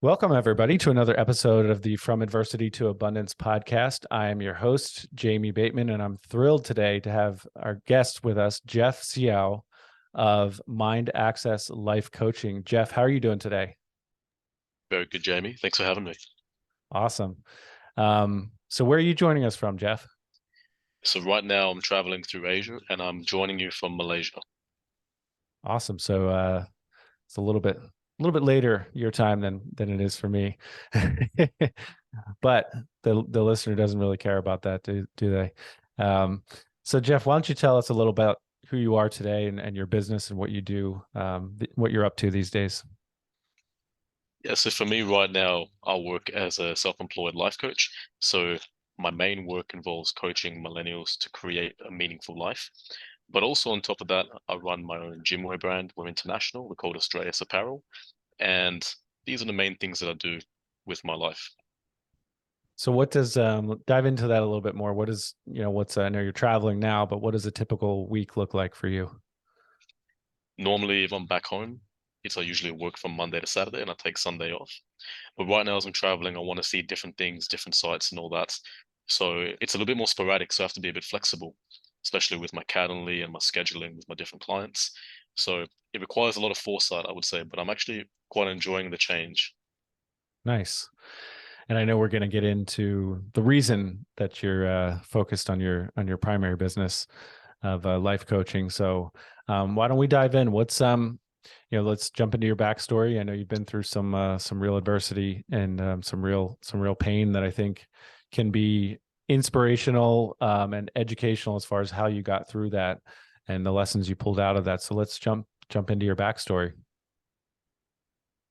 Welcome, everybody, to another episode of the From Adversity to Abundance podcast. I am your host, Jamie Bateman, and I'm thrilled today to have our guest with us, Geoff Seow of Mind Access Life Coaching. Geoff, how are you doing today? Very good, Jamie. Thanks for having me. Awesome. So where are you joining us from, Geoff? So right now I'm traveling through Asia and I'm joining you from Malaysia. Awesome. So it's a little bit later your time than it is for me. But the listener doesn't really care about that, do they? So Geoff, why don't you tell us a little about who you are today and your business and what you do, what you're up to these days? Yeah, so for me right now, I work as a self-employed life coach. So my main work involves coaching millennials to create a meaningful life. But also on top of that, I run my own gymwear brand. We're international. We're called Australia's Apparel. And these are the main things that I do with my life. So what does dive into that a little bit more? What is, what's I know you're traveling now, but what does a typical week look like for you? Normally, if I'm back home, I usually work from Monday to Saturday and I take Sunday off. But right now, as I'm traveling, I want to see different things, different sites, and all that. So it's a little bit more sporadic. So I have to be a bit flexible, especially with my Calendly and my scheduling with my different clients. So it requires a lot of foresight, I would say, but I'm actually quite enjoying the change. Nice. And I know we're going to get into the reason that you're focused on your primary business of life coaching. So why don't we dive in? Let's jump into your backstory. I know you've been through some real adversity and some real pain that I think can be inspirational and educational as far as how you got through that and the lessons you pulled out of that. So let's jump into your backstory.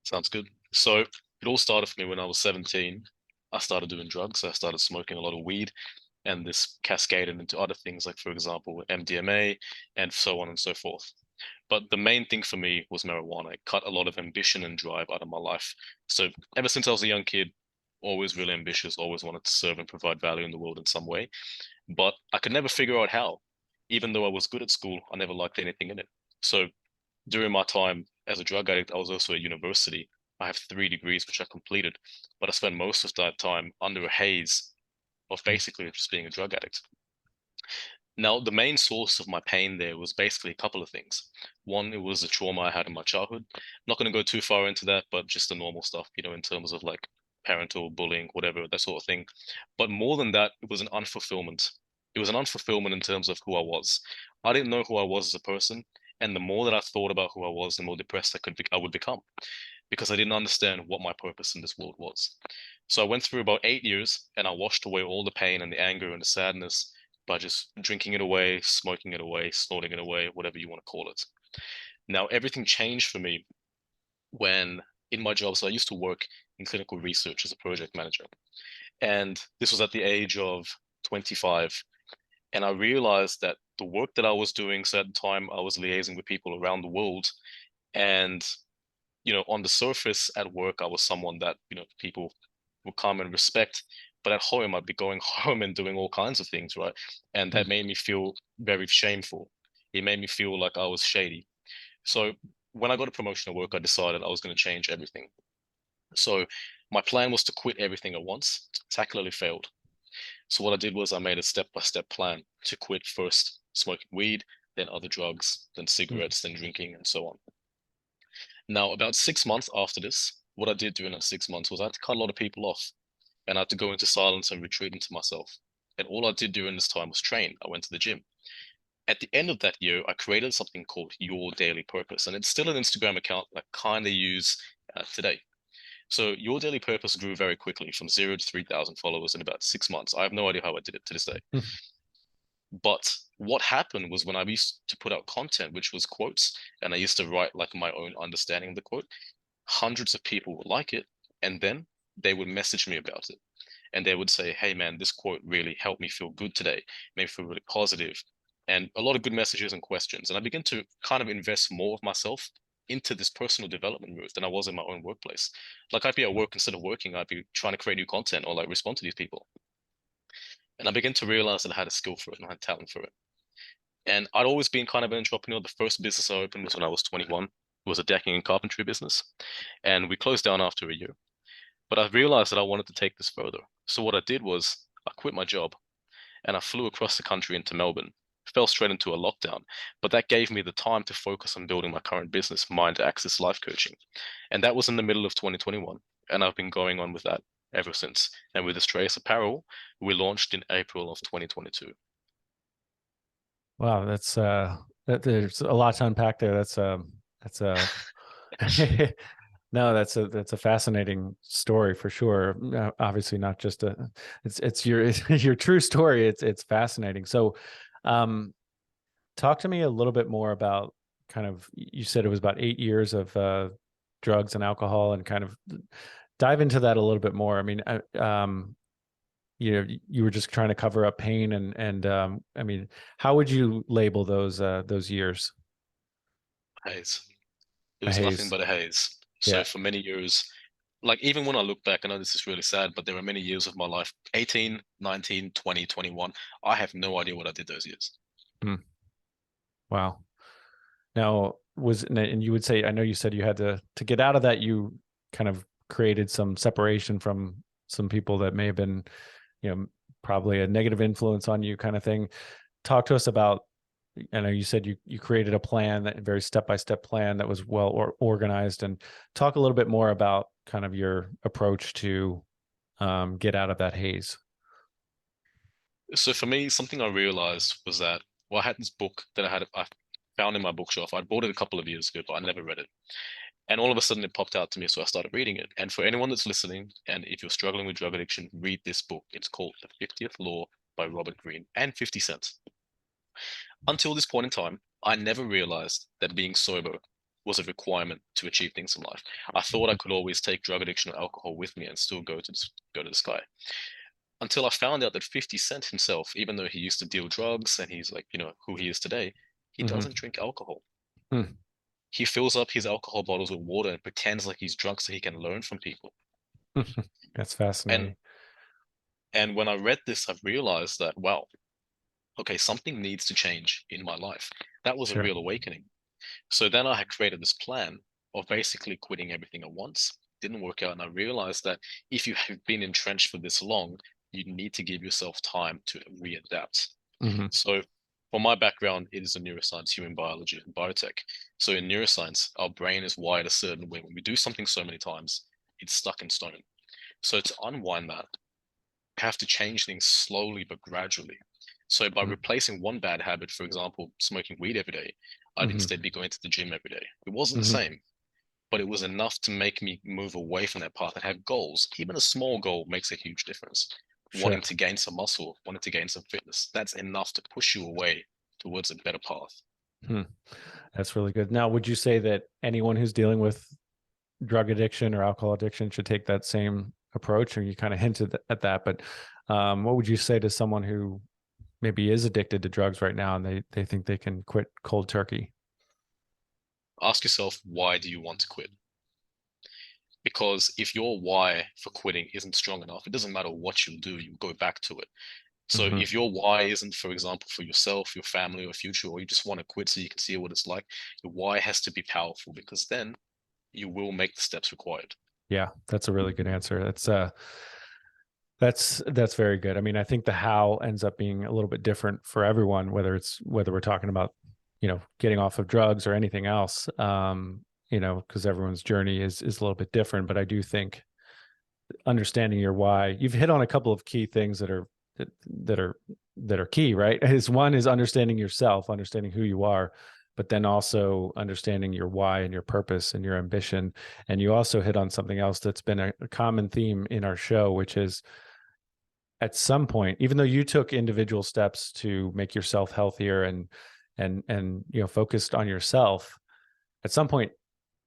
Sounds good. So it all started for me when I was 17. I started doing drugs. I started smoking a lot of weed, and this cascaded into other things, like, for example, MDMA and so on and so forth. But the main thing for me was marijuana. It cut a lot of ambition and drive out of my life. So ever since I was a young kid, always really ambitious, always wanted to serve and provide value in the world in some way. But I could never figure out how. Even though I was good at school, I never liked anything in it. So during my time as a drug addict, I was also at university. I have 3 degrees, which I completed, but I spent most of that time under a haze of basically just being a drug addict. Now, the main source of my pain there was basically a couple of things. One, it was the trauma I had in my childhood. I'm not going to go too far into that, but just the normal stuff, in terms of like parental bullying, whatever, that sort of thing. But more than that, it was an unfulfillment. It was an unfulfillment in terms of who I was. I didn't know who I was as a person. And the more that I thought about who I was, the more depressed I would become because I didn't understand what my purpose in this world was. So I went through about 8 years and I washed away all the pain and the anger and the sadness by just drinking it away, smoking it away, snorting it away, whatever you want to call it. Now, everything changed for me when in my job, so I used to work in clinical research as a project manager. And this was at the age of 25. And I realized that the work that I was doing, so at the time I was liaising with people around the world. And, on the surface at work, I was someone that, people would come and respect. But at home, I'd be going home and doing all kinds of things, right? And that made me feel very shameful. It made me feel like I was shady. So when I got a promotion at work, I decided I was going to change everything. So my plan was to quit everything at once. Tactically failed. So what I did was I made a step-by-step plan to quit first smoking weed, then other drugs, then cigarettes, then drinking, and so on. Now, about 6 months after this, what I did during that 6 months was I had to cut a lot of people off and I had to go into silence and retreat into myself. And all I did during this time was train. I went to the gym. At the end of that year, I created something called Your Daily Purpose, and it's still an Instagram account that I kind of use today. So Your Daily Purpose grew very quickly from 0 to 3,000 followers in about 6 months. I have no idea how I did it to this day. But what happened was when I used to put out content, which was quotes, and I used to write like my own understanding of the quote, hundreds of people would like it, and then they would message me about it. And they would say, hey man, this quote really helped me feel good today, made me feel really positive, and a lot of good messages and questions. And I began to kind of invest more of myself into this personal development route than I was in my own workplace. Like I'd be at work instead of working, I'd be trying to create new content or like respond to these people. And I began to realize that I had a skill for it and I had talent for it. And I'd always been kind of an entrepreneur. The first business I opened was when I was 21. It was a decking and carpentry business. And we closed down after a year. But I realized that I wanted to take this further. So what I did was I quit my job and I flew across the country into Melbourne. Fell straight into a lockdown, but that gave me the time to focus on building my current business, Mind Access Life Coaching. And that was in the middle of 2021. And I've been going on with that ever since. And with Australia's apparel, we launched in April of 2022. Wow, there's a lot to unpack there. That's no, that's a fascinating story for sure. Obviously, not just it's your it's your true story. It's fascinating. So, um, talk to me a little bit more about kind of, you said it was about 8 years of drugs and alcohol, and kind of dive into that a little bit more. I mean, you know, you were just trying to cover up pain, and I mean, how would you label those years? Haze. It A was nothing haze. but a haze. So Yeah. for many years, like even when I look back, I know this is really sad, but there are many years of my life, 18, 19, 20, 21. I have no idea what I did those years. Hmm. Wow. Now, and you would say, I know you said you had to get out of that, you kind of created some separation from some people that may have been, you know, probably a negative influence on you, kind of thing. Talk to us about, I know you said you created a plan, that very step-by-step plan that was well organized, and talk a little bit more about kind of your approach to get out of that haze. So for me, something I realized was that, well, I had this book that I found in my bookshelf. I bought it a couple of years ago, but I never read it. And all of a sudden it popped out to me, so I started reading it. And for anyone that's listening, and if you're struggling with drug addiction, read this book. It's called The 50th Law by Robert Greene and 50 Cent. Until this point in time, I never realized that being sober was a requirement to achieve things in life. I thought I could always take drug addiction or alcohol with me and still go to the sky. Until I found out that 50 Cent himself, even though he used to deal drugs and he's like, who he is today, he Mm-hmm. doesn't drink alcohol. Hmm. He fills up his alcohol bottles with water and pretends like he's drunk so he can learn from people. That's And fascinating. and when I read this, I've realized that, wow, okay, something needs to change in my life. That was a Sure. real awakening. So then I had created this plan of basically quitting everything at once. Didn't work out. And I realized that if you have been entrenched for this long, you need to give yourself time to readapt. Hmm. So for my background, it is in neuroscience, human biology, and biotech. So in neuroscience, our brain is wired a certain way. When we do something so many times, it's stuck in stone. So to unwind that, you have to change things slowly but gradually. So by replacing one bad habit, for example, smoking weed every day, I'd Hmm. instead be going to the gym every day. It wasn't the Hmm. same, but it was enough to make me move away from that path and have goals. Even a small goal makes a huge difference. Wanting Sure. to gain some muscle, wanting to gain some fitness, that's enough to push you away towards a better path. Hmm. That's really good. Now, would you say that anyone who's dealing with drug addiction or alcohol addiction should take that same approach? Or you kind of hinted at that, but what would you say to someone who maybe is addicted to drugs right now and they think they can quit cold turkey? Ask yourself, why do you want to quit? Because if your why for quitting isn't strong enough, it doesn't matter what you do, you go back to it. So Hmm. if your why isn't, for example, for yourself, your family, or future, or you just want to quit so you can see what it's like, your why has to be powerful because then you will make the steps required. Yeah, that's a really good answer. That's very good. I mean, I think the how ends up being a little bit different for everyone, whether we're talking about, getting off of drugs or anything else. Because everyone's journey is a little bit different. But I do think understanding your why, you've hit on a couple of key things that, that are that are key, right? Is one is understanding yourself, understanding who you are, but then also understanding your why and your purpose and your ambition. And you also hit on something else that's been a common theme in our show, which is, at some point, even though you took individual steps to make yourself healthier and focused on yourself, at some point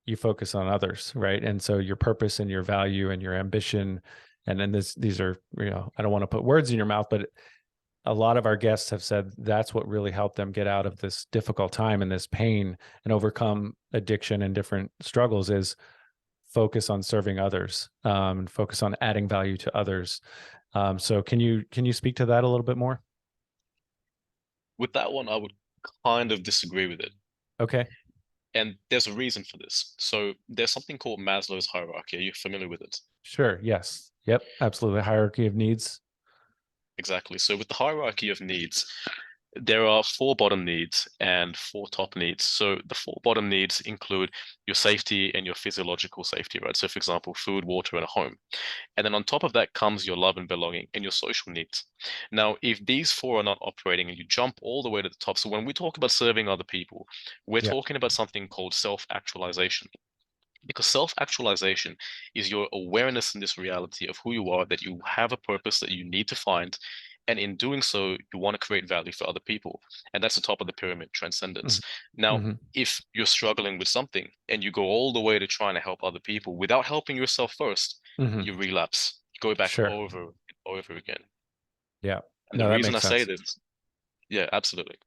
you focus on others, right? And so your purpose and your value and your ambition, and then these are, I don't want to put words in your mouth, but a lot of our guests have said that's what really helped them get out of this difficult time and this pain and overcome addiction and different struggles is focus on serving others, and focus on adding value to others. So can you speak to that a little bit more? With that one, I would kind of disagree with it. Okay. And there's a reason for this. So there's something called Maslow's hierarchy. Are you familiar with it? Sure. Yes. Yep. Absolutely. Hierarchy of needs. Exactly. So with the hierarchy of needs, there are four bottom needs and four top needs. So the four bottom needs include your safety and your physiological safety, right? So for example, food, water, and a home. And then on top of that comes your love and belonging and your social needs. Now, if these four are not operating and you jump all the way to the top, so when we talk about serving other people, we're Yeah. talking about something called self-actualization. Because self-actualization is your awareness in this reality of who you are, that you have a purpose that you need to find. And in doing so, you want to create value for other people. And that's the top of the pyramid, Hmm. transcendence. Now, Hmm. if you're struggling with something and you go all the way to trying to help other people without helping yourself first, Hmm. you relapse, you go back Sure. over and over again. Yeah. And the No, that reason I makes say sense. this, yeah, absolutely.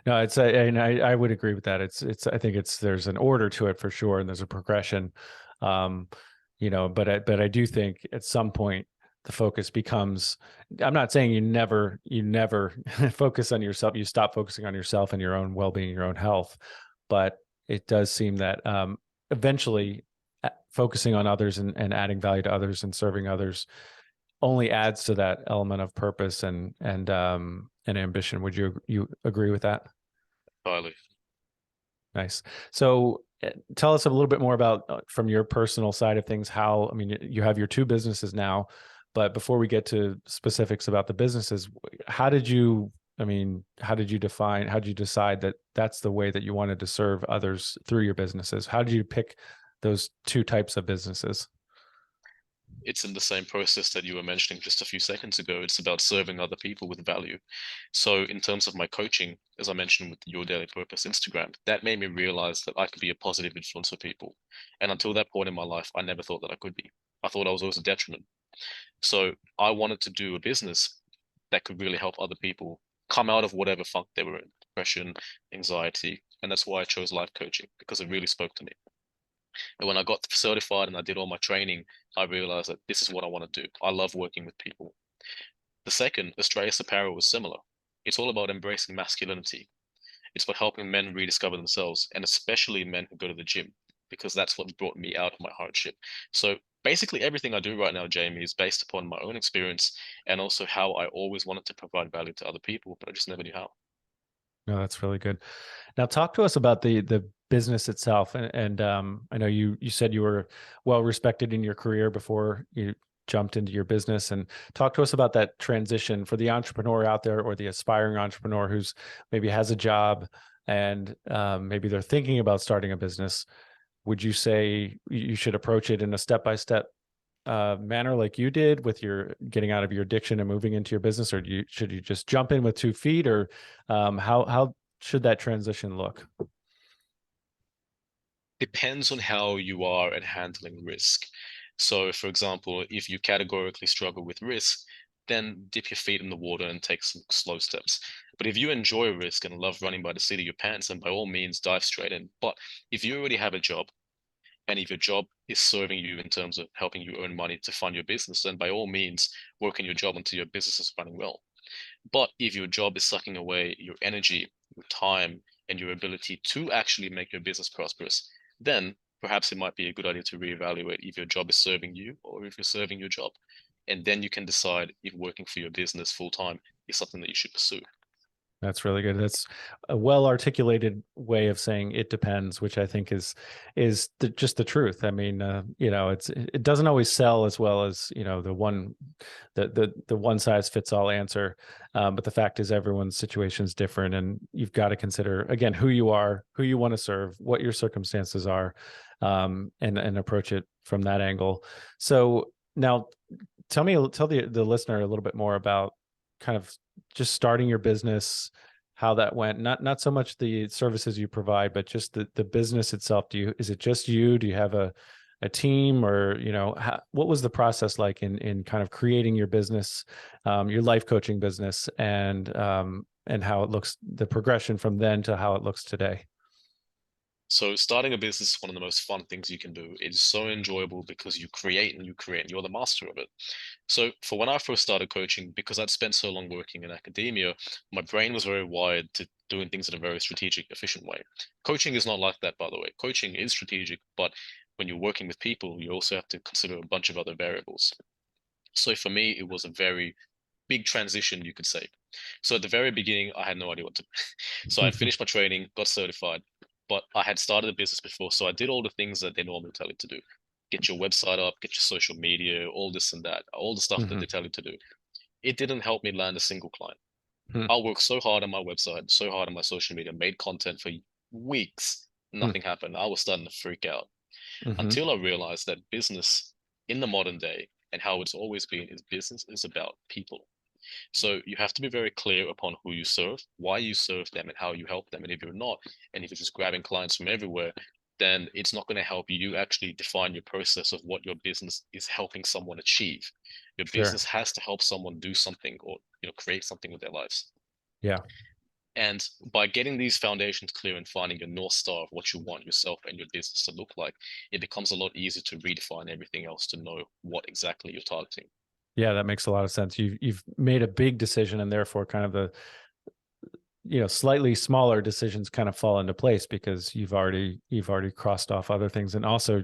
No, and I would agree with that. I think there's an order to it for sure, and there's a progression. Um, but I do think at some point the focus becomes. I'm not saying you never focus on yourself. You stop focusing on yourself and your own well-being, your own health. But it does seem that eventually focusing on others and adding value to others and serving others only adds to that element of purpose and ambition. Would you agree with that? Entirely. Nice. So tell us a little bit more about from your personal side of things, how, I mean, you have your two businesses now, but before we get to specifics about the businesses, how did you, I mean, how did you decide that that's the way that you wanted to serve others through your businesses? How did you pick those two types of businesses? It's in the same process that you were mentioning just a few seconds ago. It's about serving other people with value. So, in terms of my coaching, as I mentioned with Your Daily Purpose Instagram, that made me realize that I could be a positive influence for people. And until that point in my life, I never thought that I could be. I thought I was always a detriment. So, I wanted to do a business that could really help other people come out of whatever funk they were in, depression, anxiety. And that's why I chose life coaching, because it really spoke to me. And when I got certified and I did all my training, I realized that this is what I want to do. I love working with people. The second, Australia's apparel, was similar. It's all about embracing masculinity. It's about helping men rediscover themselves, and especially men who go to the gym, because that's what brought me out of my hardship. So basically, everything I do right now, Jamie, is based upon my own experience and also how I always wanted to provide value to other people, but I just never knew how. No, that's really good. Now, talk to us about the business itself, and I know you said you were well respected in your career before you jumped into your business, and talk to us about that transition for the entrepreneur out there or the aspiring entrepreneur who's maybe has a job and maybe they're thinking about starting a business. Would you say you should approach it in a step by step manner like you did with your getting out of your addiction and moving into your business, or should you just jump in with 2 feet, or how should that transition look? Depends on how you are at handling risk. So, for example, if you categorically struggle with risk, then dip your feet in the water and take some slow steps. But if you enjoy risk and love running by the seat of your pants, then by all means dive straight in. But if you already have a job, and if your job is serving you in terms of helping you earn money to fund your business, then by all means work in your job until your business is running well. But if your job is sucking away your energy, your time, and your ability to actually make your business prosperous, then perhaps it might be a good idea to reevaluate if your job is serving you or if you're serving your job. And then you can decide if working for your business full time is something that you should pursue. That's really good. That's a well articulated way of saying it depends, which I think is just the truth. I mean, it doesn't always sell as well as the one size fits all answer. But the fact is, everyone's situation is different, and you've got to consider again who you are, who you want to serve, what your circumstances are, and approach it from that angle. So now, tell the listener a little bit more about kind of just starting your business, how that went. Not so much the services you provide, but just the business itself. Is it just you? Do you have a team, or what was the process like in kind of creating your business, your life coaching business, and how it looks, the progression from then to how it looks today? So starting a business is one of the most fun things you can do. It is so enjoyable because you create and you create and you're the master of it. So for when I first started coaching, because I'd spent so long working in academia, my brain was very wired to doing things in a very strategic, efficient way. Coaching is not like that, by the way. Coaching is strategic, but when you're working with people, you also have to consider a bunch of other variables. So for me, it was a very big transition, you could say. So at the very beginning, I had no idea what to. So I finished my training, got certified, but I had started a business before. So I did all the things that they normally tell you to do. Get your website up, get your social media, all this and that, all the stuff that Hmm. they tell you to do. It didn't help me land a single client. Hmm. I worked so hard on my website, so hard on my social media, made content for weeks. Nothing happened. I was starting to freak out Hmm. until I realized that business in the modern day and how it's always been is business is about people. So you have to be very clear upon who you serve, why you serve them, and how you help them. And if you're not, and if you're just grabbing clients from everywhere, then it's not going to help you. You actually define your process of what your business is helping someone achieve. Your Sure. business has to help someone do something or create something with their lives. Yeah. And by getting these foundations clear and finding your North Star of what you want yourself and your business to look like, it becomes a lot easier to redefine everything else to know what exactly you're targeting. Yeah, that makes a lot of sense. You've made a big decision, and therefore kind of the slightly smaller decisions kind of fall into place because you've already crossed off other things. And also,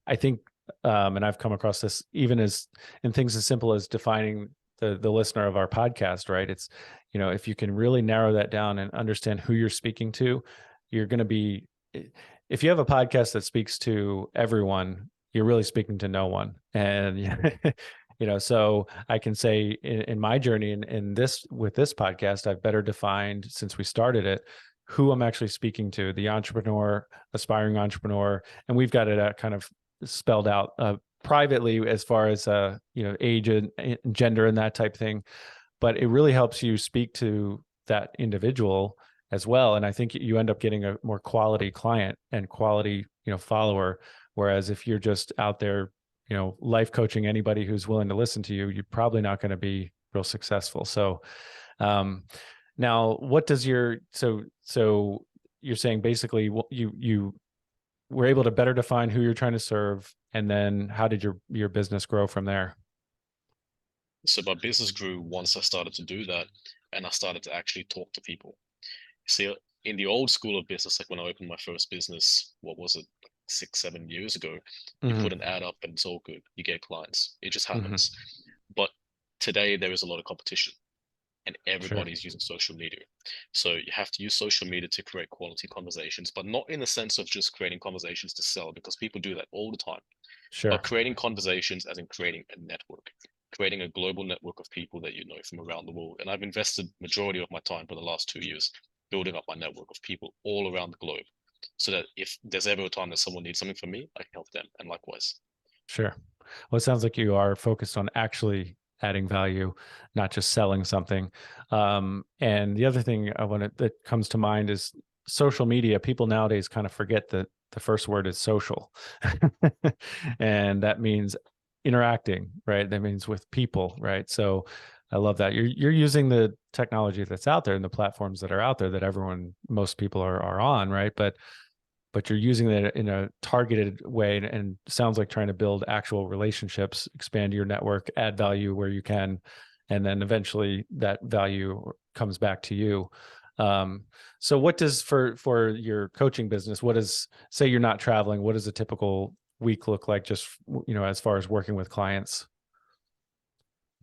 I think, and I've come across this even as in things as simple as defining the listener of our podcast, right? It's, if you can really narrow that down and understand who you're speaking to, you're going to be, if you have a podcast that speaks to everyone, you're really speaking to no one. And so I can say in my journey in this with this podcast, I've better defined since we started it who I'm actually speaking to, the entrepreneur, aspiring entrepreneur, and we've got it kind of spelled out privately as far as age and gender and that type thing. But it really helps you speak to that individual as well. And I think you end up getting a more quality client and quality follower. Whereas if you're just out there life coaching anybody who's willing to listen to you, you're probably not going to be real successful. So um now what does so you're saying basically you were able to better define who you're trying to serve, and then how did your business grow from there? So my business grew once I started to do that and I started to actually talk to people. See, in the old school of business, like when I opened my first business, what was it, 6, 7 years ago, you Hmm. put an ad up and it's all good. You get clients. It just Hmm. happens. But today there is a lot of competition and Sure. everybody's using social media. So you have to use social media to create quality conversations, but not in the sense of just creating conversations to sell, because people do that all the time, Sure. but creating conversations as in creating a network, creating a global network of people that you know from around the world. And I've invested majority of my time for the last 2 years building up my network of people all around the globe, so that if there's ever a time that someone needs something from me, I can help them, and likewise. Sure. Well, it sounds like you are focused on actually adding value, not just selling something. And the other thing that comes to mind is social media. People nowadays kind of forget that the first word is social, and that means interacting, right? That means with people, right? So I love that you're using the technology that's out there and the platforms that are out there that most people are on, right? But you're using it in a targeted way, and sounds like trying to build actual relationships, expand your network, add value where you can, and then eventually that value comes back to you. So what does for your coaching business, what does, say you're not traveling, what does a typical week look like, just as far as working with clients?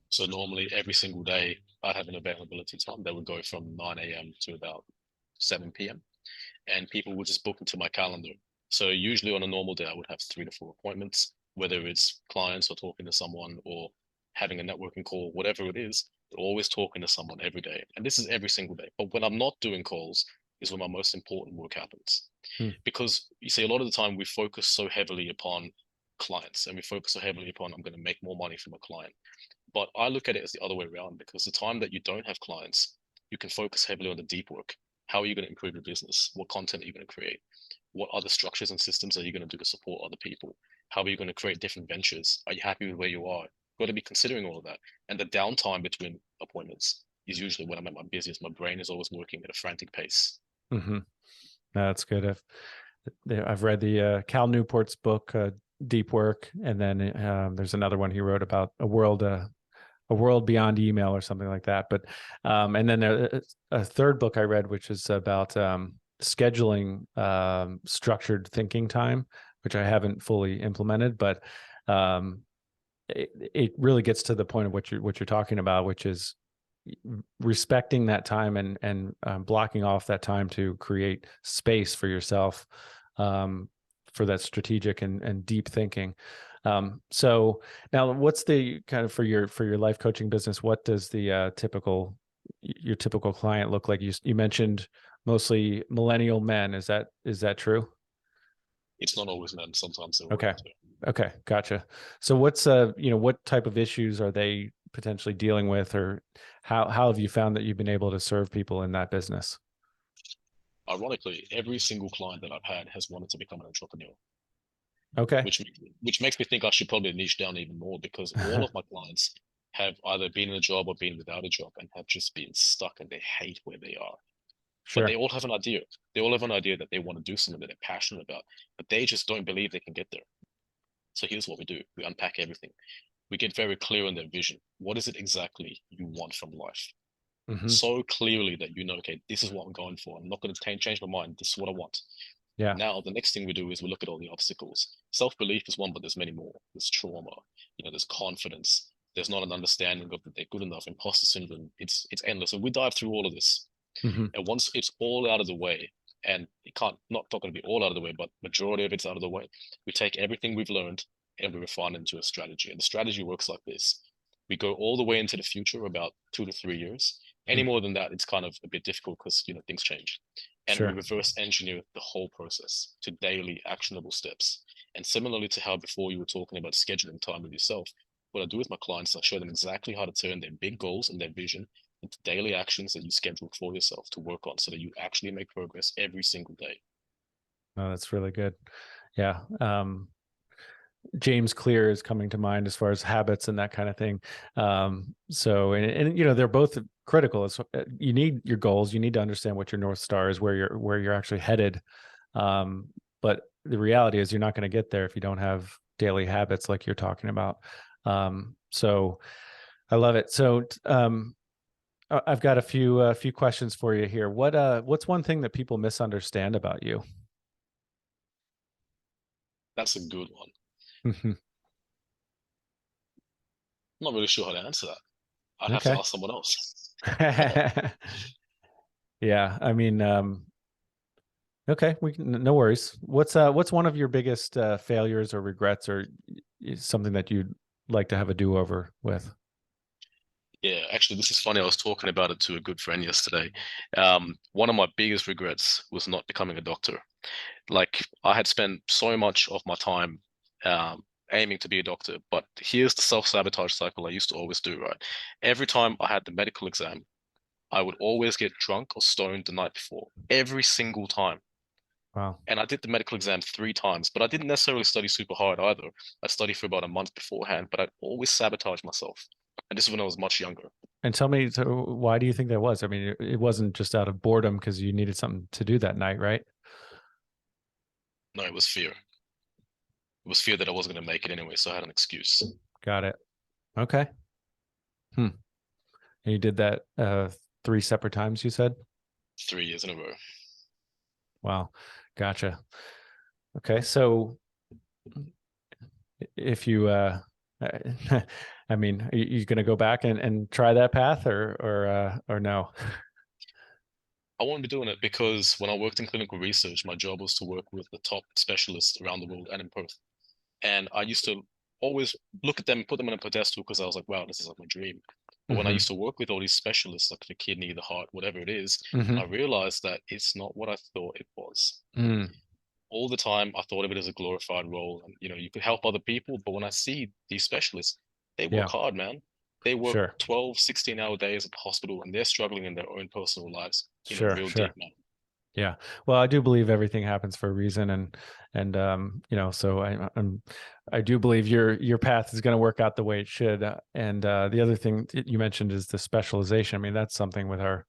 So normally every single day I'd have an availability time that would go from 9 a.m. to about 7 p.m. and people would just book into my calendar. So usually on a normal day, I would have 3 to 4 appointments, whether it's clients or talking to someone or having a networking call, whatever it is, always talking to someone every day. And this is every single day. But when I'm not doing calls is when my most important work happens. Hmm. Because you see, a lot of the time we focus so heavily upon clients and we focus so heavily upon, I'm going to make more money from a client. But I look at it as the other way around, because the time that you don't have clients, you can focus heavily on the deep work. How are you going to improve your business? What content are you going to create? What other structures and systems are you going to do to support other people? How are you going to create different ventures? Are you happy with where you are? You've got to be considering all of that. And the downtime between appointments is usually when I'm at my busiest. My brain is always working at a frantic pace. Mm-hmm. That's good. I've read the Cal Newport's book, Deep Work, and then there's another one he wrote about a world a world beyond email or something like that. But and then a third book I read, which is about scheduling structured thinking time, which I haven't fully implemented, but it really gets to the point of what you're talking about, which is respecting that time and blocking off that time to create space for yourself, for that strategic and deep thinking. So now, what's the kind of for your life coaching business? What does the your typical client look like? You mentioned mostly millennial men. Is that true? It's not always men. Sometimes they're Okay. women too. Okay. Gotcha. So what's what type of issues are they potentially dealing with, or how have you found that you've been able to serve people in that business? Ironically, every single client that I've had has wanted to become an entrepreneur, Okay. which makes me think I should probably niche down even more, because all of my clients have either been in a job or been without a job and have just been stuck and they hate where they are. But they Sure. all have an idea. They all have an idea that they want to do something that they're passionate about, but they just don't believe they can get there. So here's what we do. We unpack everything. We get very clear on their vision. What is it exactly you want from life? Hmm. So clearly that you know, okay, this is what I'm going for. I'm not going to change my mind. This is what I want. Yeah. Now, the next thing we do is we look at all the obstacles. Self-belief is one, but there's many more. There's trauma, there's confidence. There's not an understanding of that they're good enough, imposter syndrome. It's endless. And we dive through all of this. Hmm. And once it's all out of the way, and it can't not going to be all out of the way, but majority of it's out of the way, we take everything we've learned and we refine it into a strategy. And the strategy works like this. We go all the way into the future, about 2 to 3 years. Any more than that, it's kind of a bit difficult because things change. And we Sure. reverse engineer the whole process to daily actionable steps. And similarly to how before you were talking about scheduling time with yourself, what I do with my clients is I show them exactly how to turn their big goals and their vision into daily actions that you schedule for yourself to work on so that you actually make progress every single day. Oh, that's really good. Yeah. James Clear is coming to mind as far as habits and that kind of thing. So, and they're both critical. It's, you need your goals. You need to understand what your North Star is, where you're actually headed. But the reality is you're not going to get there if you don't have daily habits like you're talking about. So I love it. So, I've got a few questions for you here. What's one thing that people misunderstand about you? That's a good one. Mhm. I'm not really sure how to answer that. I'd have to Okay. ask someone else. Yeah, I mean, okay, no worries. What's one of your biggest failures or regrets, or something that you'd like to have a do-over with? Yeah, actually, this is funny. I was talking about it to a good friend yesterday. One of my biggest regrets was not becoming a doctor. Like, I had spent so much of my time aiming to be a doctor, but here's the self-sabotage cycle I used to always do, right? Every time I had the medical exam, I would always get drunk or stoned the night before, every single time. Wow. And I did the medical exam 3 times, but I didn't necessarily study super hard either. I studied for about a month beforehand, but I'd always sabotage myself. And this is when I was much younger. And tell me, so why do you think that was? I mean, it wasn't just out of boredom because you needed something to do that night, right? No, it was fear. It was fear that I wasn't going to make it anyway, so I had an excuse. Got it. Okay. Hmm. And you did that three separate times, you said? 3 years in a row. Wow. Gotcha. Okay. So if you I mean, are you going to go back and try that path, or no? I won't be doing it because when I worked in clinical research, my job was to work with the top specialists around the world and in Perth. And I used to always look at them, put them on a pedestal because I was like, wow, this is like my dream. But when I Hmm. used to work with all these specialists, like the kidney, the heart, whatever it is, I Hmm. realized that it's not what I thought it was. Mm. All the time, I thought of it as a glorified role. And, you could help other people. But when I see these specialists, they work Yeah, hard, man. They work sure. 12, 16-hour days at the hospital and they're struggling in their own personal lives in a Sure, real deep sure. manner. Yeah. Well, I do believe everything happens for a reason, and so I do believe your path is going to work out the way it should. And the other thing that you mentioned is the specialization. I mean, that's something with at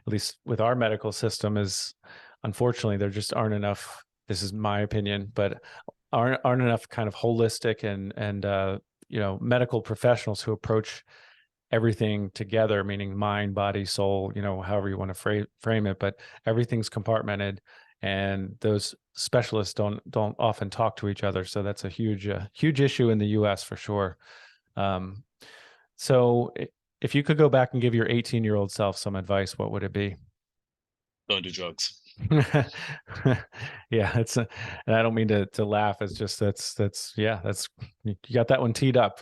least with our medical system, is unfortunately there just aren't enough. This is my opinion, but aren't enough kind of holistic and medical professionals who approach everything together, meaning mind, body, soul, however you want to frame it, but everything's compartmented, and those specialists don't often talk to each other. So that's a huge issue in the US for sure. Um, so if you could go back and give your 18-year-old self some advice, what would it be? Don't do drugs. Yeah, and I don't mean to laugh. It's just yeah, you got that one teed up.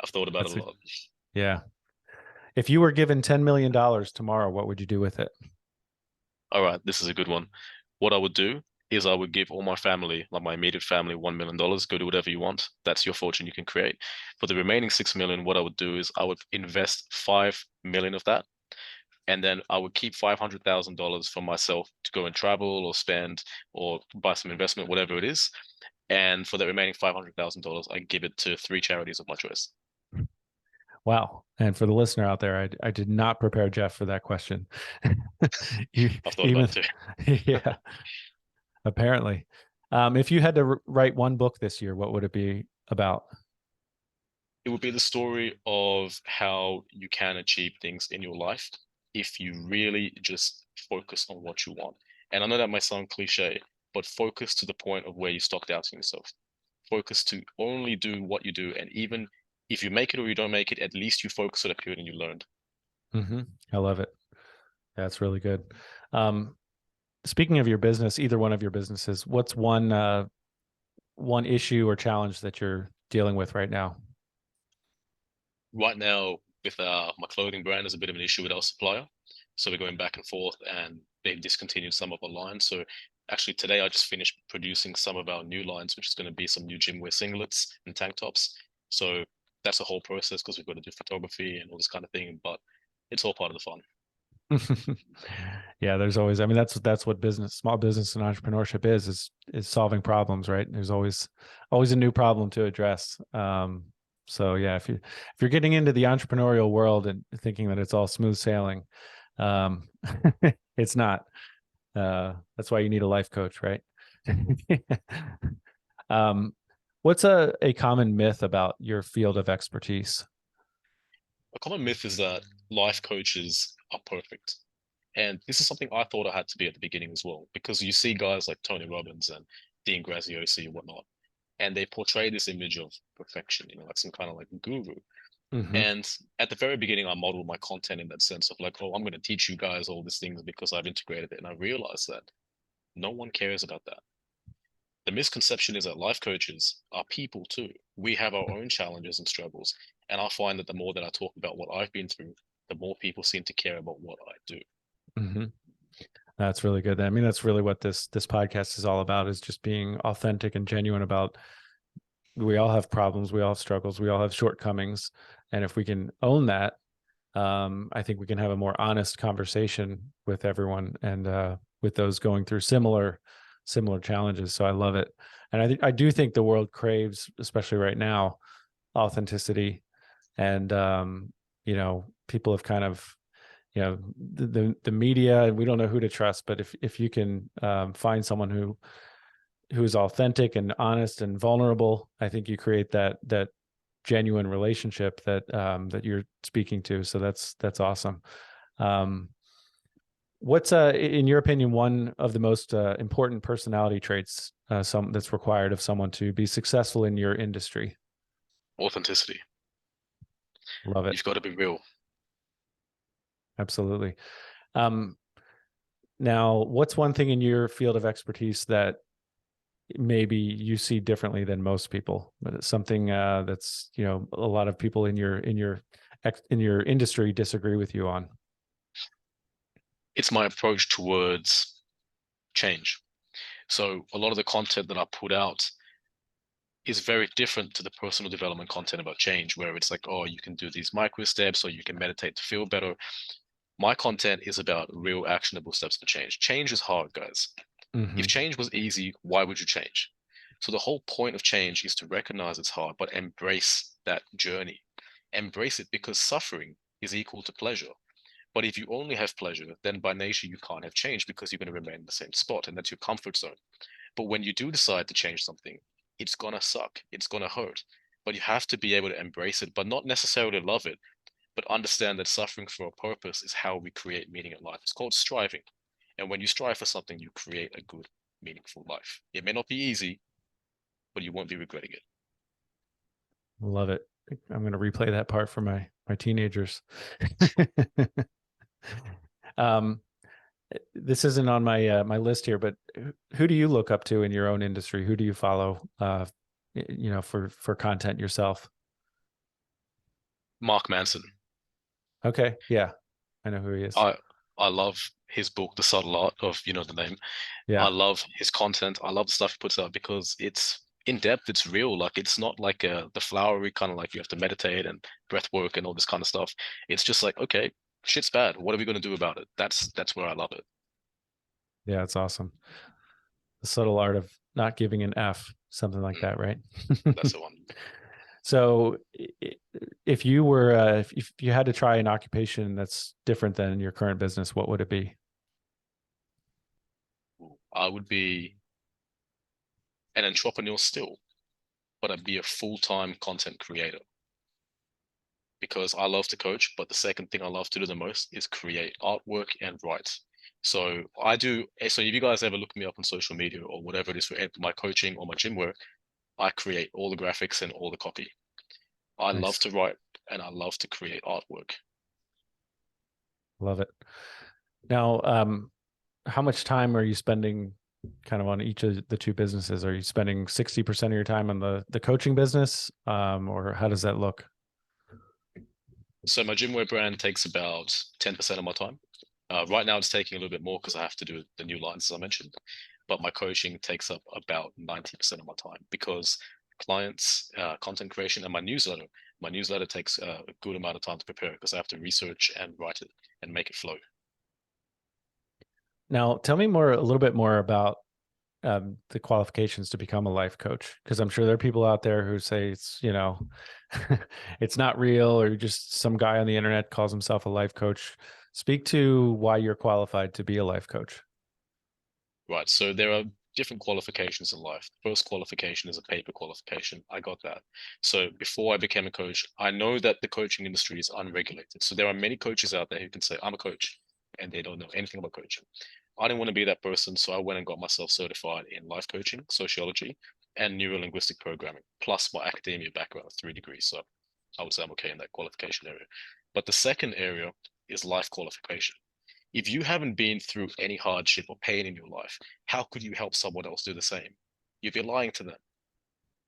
I've thought about it That's a lot. yeah. If you were given $10 million tomorrow, what would you do with it? All right, this is a good one. What I would do is I would give all my family, like my immediate family, $1 million. Go do whatever you want. That's your fortune you can create. For the remaining 6 million, what I would do is I would invest 5 million of that, and then I would keep $500,000 for myself to go and travel or spend or buy some investment, whatever it is. And for the remaining $500,000, I give it to three charities of my choice. Wow. And for the listener out there, I did not prepare Geoff for that question. You I've thought even about it too. yeah, apparently. If you had to write one book this year, what would it be about? It would be the story of how you can achieve things in your life if you really just focus on what you want. And I know that might sound cliche, but focus to the point of where you stop doubting yourself. Focus to only do what you do. And even if you make it or you don't make it, at least you focus on a period and you learned. I love it. That's really good. Um, Speaking of your business, either one of your businesses, what's one issue or challenge that you're dealing with right now? Right now, with my clothing brand, is a bit of an issue with our supplier. So we're going back and forth, and they've discontinued some of our lines. So actually, today I just finished producing some of our new lines, which is going to be some new gym wear singlets and tank tops. So that's a whole process because we've got to do photography and all this kind of thing. But it's all part of the fun. Yeah, there's always, I mean, that's what small business and entrepreneurship is solving problems, right? There's always a new problem to address. So yeah, if you're getting into the entrepreneurial world and thinking that it's all smooth sailing, um, it's not. That's why you need a life coach, right? um, what's a common myth about your field of expertise? A common myth is that life coaches are perfect. And this is something I thought I had to be at the beginning as well, because you see guys like Tony Robbins and Dean Graziosi and whatnot, and they portray this image of perfection, like some kind of like guru. Hmm. And at the very beginning, I modeled my content in that sense of like, oh, I'm going to teach you guys all these things because I've integrated it. And I realized that no one cares about that. The misconception is that life coaches are people too. We have our own challenges and struggles. And I find that the more that I talk about what I've been through, the more people seem to care about what I do. Hmm. That's really good. I mean, that's really what this podcast is all about, is just being authentic and genuine about, we all have problems, we all have struggles, we all have shortcomings. And if we can own that, I think we can have a more honest conversation with everyone, and with those going through similar challenges. So I love it. And I do think the world craves, especially right now, authenticity. And people have kind of, the media, and we don't know who to trust, but if you can find someone who's authentic and honest and vulnerable, I think you create that genuine relationship that you're speaking to. So that's awesome. um what's in your opinion one of the most important personality traits some that's required of someone to be successful in your industry? Authenticity. Love it. You've got to be real. Absolutely. um Now, what's one thing in your field of expertise that maybe you see differently than most people, but it's something that's, a lot of people in your industry disagree with you on? It's my approach towards change. So a lot of the content that I put out is very different to the personal development content about change, where it's like, oh, you can do these micro steps or you can meditate to feel better. My content is about real actionable steps for change. Change is hard, guys. If Hmm. change was easy, why would you change? So the whole point of change is to recognize it's hard, but embrace that journey. Embrace it, because suffering is equal to pleasure. But if you only have pleasure, then by nature you can't have change, because you're going to remain in the same spot, and that's your comfort zone. But when you do decide to change something, it's going to suck. It's going to hurt. but you have to be able to embrace it, but not necessarily love it, but understand that suffering for a purpose is how we create meaning in life. It's called striving. And when you strive for something, you create a good, meaningful life. It may not be easy, but you won't be regretting it. Love it. I'm going to replay that part for my teenagers. um, this isn't on my list here, but who do you look up to in your own industry? Who do you follow? For content yourself. Mark Manson. Okay, yeah, I know who he is. I love his book, The Subtle Art of, the name. I Yeah, love his content. I love the stuff he puts out because it's in depth. It's real. Like it's not like the flowery kind of like you have to meditate and breath work and all this kind of stuff. It's just like, okay, shit's bad. What are we going to do about it? That's where I love it. yeah, it's awesome. The subtle art of not giving an F, something like that, right? That's the one. So, if you were, if you had to try an occupation that's different than your current business, what would it be? I would be an entrepreneur still, but I'd be a full-time content creator because I love to coach. But the second thing I love to do the most is create artwork and write. So I do. So if you guys ever look me up on social media or whatever it is for my coaching or my gym work, I create all the graphics and all the copy. I love Nice, to write and I love to create artwork. love it. Now, how much time are you spending kind of on each of the two businesses? Are you spending 60% of your time on the coaching business, or how does that look? So my gym wear brand takes about 10% of my time. Right now, it's taking a little bit more because I have to do the new lines, as I mentioned. But my coaching takes up about 90% of my time because clients, content creation, and my newsletter. My newsletter takes a good amount of time to prepare because I have to research and write it and make it flow. Now, tell me a little bit more about the qualifications to become a life coach, because I'm sure there are people out there who say it's it's not real, or just some guy on the internet calls himself a life coach. Speak to why you're qualified to be a life coach. Right. So there are different qualifications in life. The first qualification is a paper qualification. I got that. So before I became a coach, I know that the coaching industry is unregulated. So there are many coaches out there who can say, I'm a coach, and they don't know anything about coaching. I didn't want to be that person. So I went and got myself certified in life coaching, sociology, and neuro-linguistic programming, plus my academia background of 3 degrees. So I would say I'm okay in that qualification area. But the second area is life qualification. If you haven't been through any hardship or pain in your life, how could you help someone else do the same? You'd be lying to them.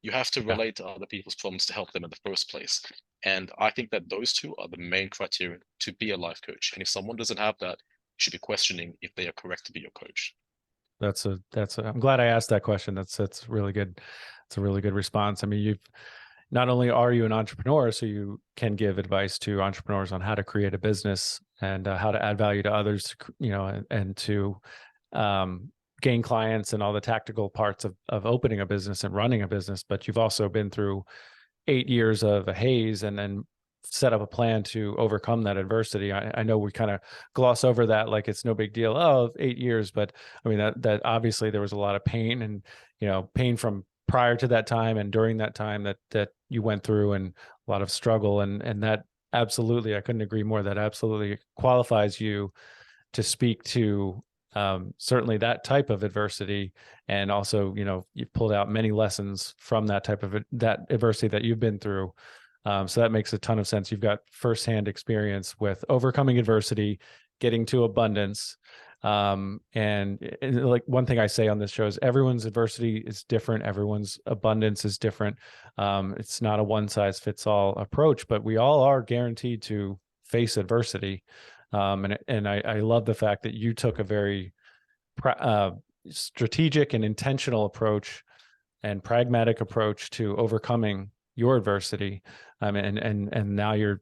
You have to Yeah, relate to other people's problems to help them in the first place. And I think that those two are the main criteria to be a life coach. And if someone doesn't have that, you should be questioning if they are correct to be your coach. I'm glad I asked that question. That's really good. It's a really good response. I mean, you've not only are you an entrepreneur, so you can give advice to entrepreneurs on how to create a business and how to add value to others, and to um, gain clients and all the tactical parts of opening a business and running a business. But you've also been through 8 years of a haze and then set up a plan to overcome that adversity. I know we kind of gloss over that like it's no big deal. Oh, 8 years, but I mean that obviously there was a lot of pain, and pain from prior to that time and during that time that you went through, and a lot of struggle, and that absolutely, I couldn't agree more. That absolutely qualifies you to speak to certainly that type of adversity. And also, you've pulled out many lessons from that type of that adversity that you've been through. So that makes a ton of sense. You've got firsthand experience with overcoming adversity, getting to abundance. And like one thing I say on this show is everyone's adversity is different. Everyone's abundance is different. It's not a one size fits all approach, but we all are guaranteed to face adversity. And I love the fact that you took a very strategic and intentional approach and pragmatic approach to overcoming your adversity. And now you're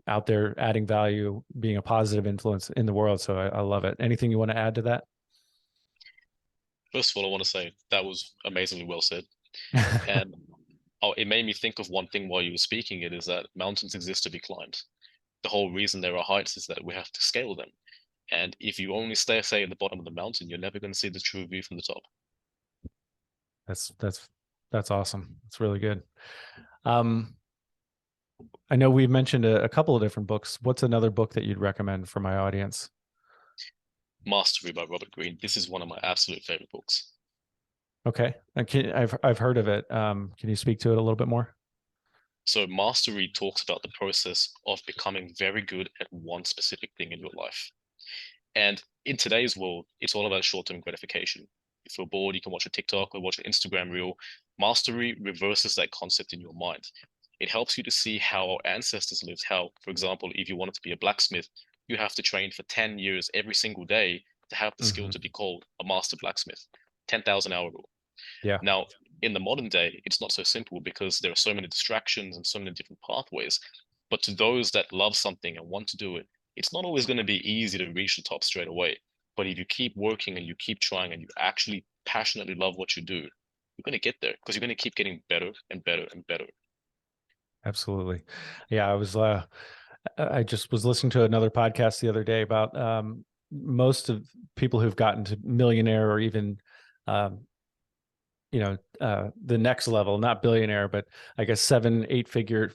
out there adding value, being a positive influence in the world. So I love it. Anything you want to add to that? First of all, I want to say that was amazingly well said. And it made me think of one thing while you were speaking. It is that mountains exist to be climbed. The whole reason there are heights is that we have to scale them. And if you only stay at the bottom of the mountain, you're never going to see the true view from the top. That's awesome. It's really good. Um, I know we've mentioned a couple of different books. What's another book that you'd recommend for my audience? Mastery by Robert Greene. This is one of my absolute favorite books. Okay, I've heard of it. Can you speak to it a little bit more? So mastery talks about the process of becoming very good at one specific thing in your life. And in today's world, it's all about short-term gratification. If you're bored, you can watch a TikTok or watch an Instagram reel. Mastery reverses that concept in your mind. It helps you to see how our ancestors lived. How, for example, if you wanted to be a blacksmith, you have to train for 10 years every single day to have the skill Hmm. to be called a master blacksmith. 10,000 hour rule. Yeah, Now, in the modern day, it's not so simple because there are so many distractions and so many different pathways. But to those that love something and want to do it, it's not always going to be easy to reach the top straight away. But if you keep working and you keep trying and you actually passionately love what you do, you're going to get there because you're going to keep getting better and better and better. absolutely. Yeah, I just was listening to another podcast the other day about most of people who've gotten to millionaire or even um, the next level, not billionaire, but I guess eight figure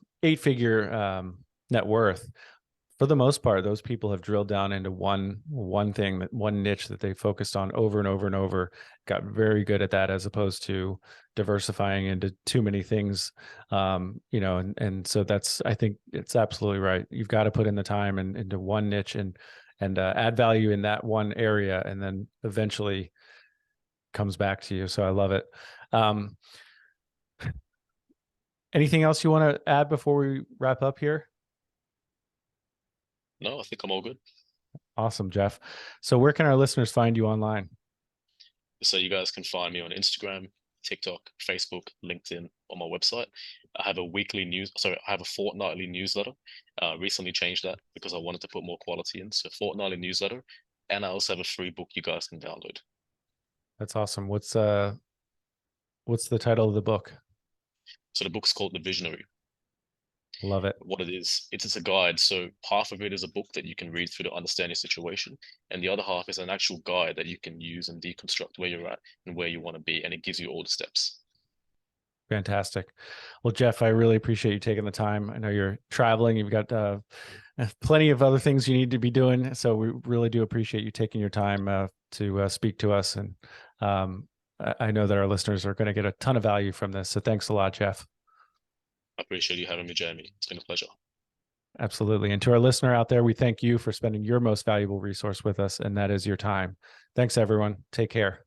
net worth. For the most part, those people have drilled down into one thing, that one niche that they focused on over and over and over, got very good at that, as opposed to diversifying into too many things. And so I think it's absolutely right. You've got to put in the time and into one niche and add value in that one area, and then eventually comes back to you. So I love it. Um, Anything else you want to add before we wrap up here? No, I think I'm all good. Awesome, Geoff. So where can our listeners find you online? So you guys can find me on Instagram, TikTok, Facebook, LinkedIn, on my website. I have a I have a fortnightly newsletter. Recently changed that because I wanted to put more quality in. So fortnightly newsletter, and I also have a free book you guys can download. That's awesome. What's the title of the book? So the book's called The Visionary. Love it. What it is, it's a guide. So half of it is a book that you can read through to understand your situation, and the other half is an actual guide that you can use and deconstruct where you're at and where you want to be, and it gives you all the steps. Fantastic. Well, Geoff, I really appreciate you taking the time. I know you're traveling. You've got plenty of other things you need to be doing. So we really do appreciate you taking your time to speak to us. And I know that our listeners are going to get a ton of value from this. So thanks a lot, Geoff. I appreciate you having me, Jamie. It's been a pleasure. Absolutely. And to our listener out there, we thank you for spending your most valuable resource with us, and that is your time. Thanks, everyone. Take care.